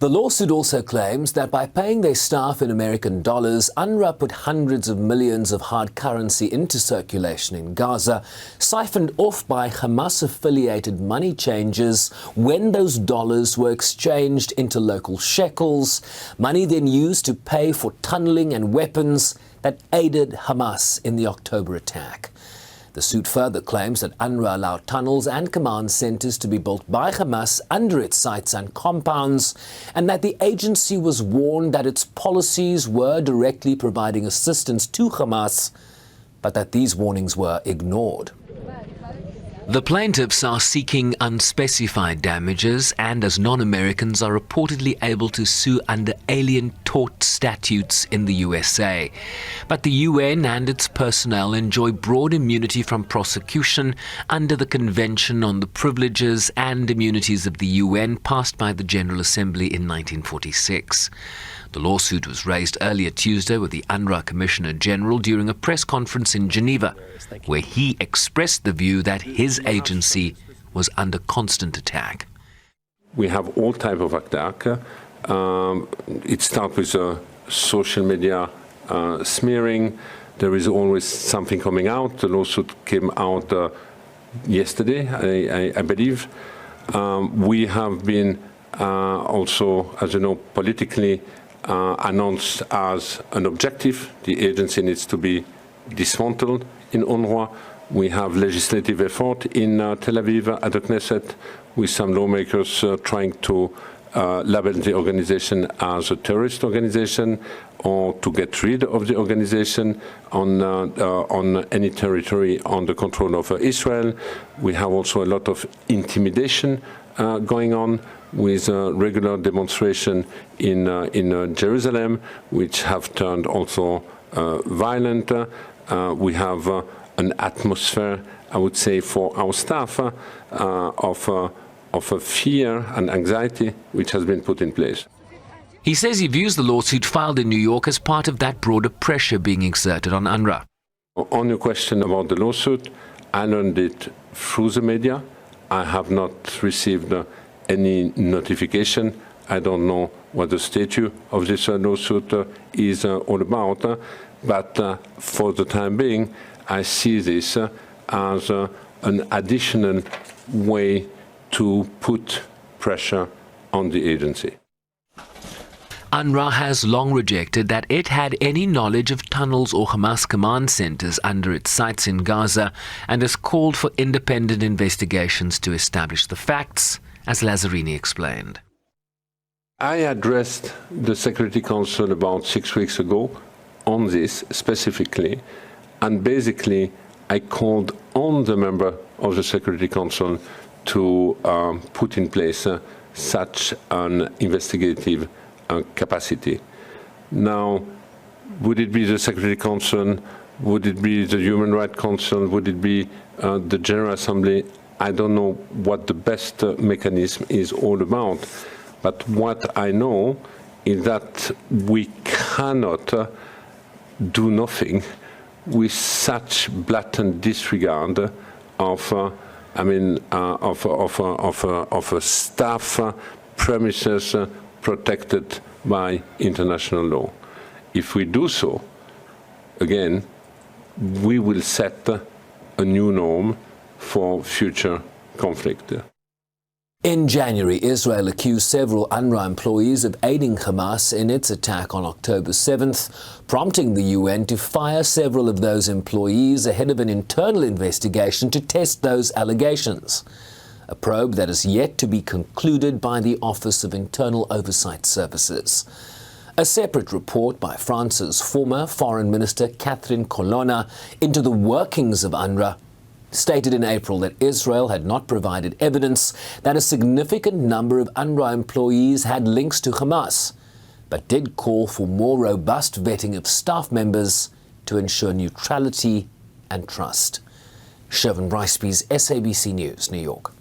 The lawsuit also claims that by paying their staff in American dollars, UNRWA put hundreds of millions of hard currency into circulation in Gaza, siphoned off by Hamas-affiliated money changers when those dollars were exchanged into local shekels, money then used to pay for tunneling and weapons that aided Hamas in the October attack. The suit further claims that UNRWA allowed tunnels and command centers to be built by Hamas under its sites and compounds, and that the agency was warned that its policies were directly providing assistance to Hamas, but that these warnings were ignored. The plaintiffs are seeking unspecified damages and, as non-Americans, are reportedly able to sue under alien tort statutes in the USA. But the UN and its personnel enjoy broad immunity from prosecution under the Convention on the Privileges and Immunities of the UN passed by the General Assembly in 1946. The lawsuit was raised earlier Tuesday with the UNRWA Commissioner General during a press conference in Geneva, where he expressed the view that his agency was under constant attack. We have all types of attack. It starts with social media smearing. There is always something coming out. The lawsuit came out yesterday, I believe. We have been also, as you know, politically announced as an objective. The agency needs to be dismantled in UNRWA. We have legislative effort in Tel Aviv at the Knesset with some lawmakers trying to label the organization as a terrorist organization or to get rid of the organization on any territory under control of Israel. We have also a lot of intimidation going on with regular demonstration in Jerusalem, which have turned also violent. We have an atmosphere, I would say, for our staff of a fear and anxiety which has been put in place. He says he views the lawsuit filed in New York as part of that broader pressure being exerted on UNRWA. On your question about the lawsuit, I learned it through the media. I have not received any notification. I don't know what the statute of this lawsuit is all about, but for the time being, I see this as an additional way to put pressure on the agency. UNRWA has long rejected that it had any knowledge of tunnels or Hamas command centers under its sites in Gaza and has called for independent investigations to establish the facts, as Lazzarini explained. I addressed the Security Council about 6 weeks ago on this specifically, and basically I called on the member of the Security Council to put in place such an investigative capacity. Now, would it be the Security Council? Would it be the Human Rights Council? Would it be the General Assembly? I don't know what the best mechanism is all about. But what I know is that we cannot do nothing with such blatant disregard of a staff premises protected by international law. If we do so, again, we will set a new norm for future conflict. In January, Israel accused several UNRWA employees of aiding Hamas in its attack on October 7th, prompting the UN to fire several of those employees ahead of an internal investigation to test those allegations. A probe that is yet to be concluded by the Office of Internal Oversight Services. A separate report by France's former Foreign Minister Catherine Colonna into the workings of UNRWA stated in April that Israel had not provided evidence that a significant number of UNRWA employees had links to Hamas, but did call for more robust vetting of staff members to ensure neutrality and trust. Shervin Briceby's SABC News, New York.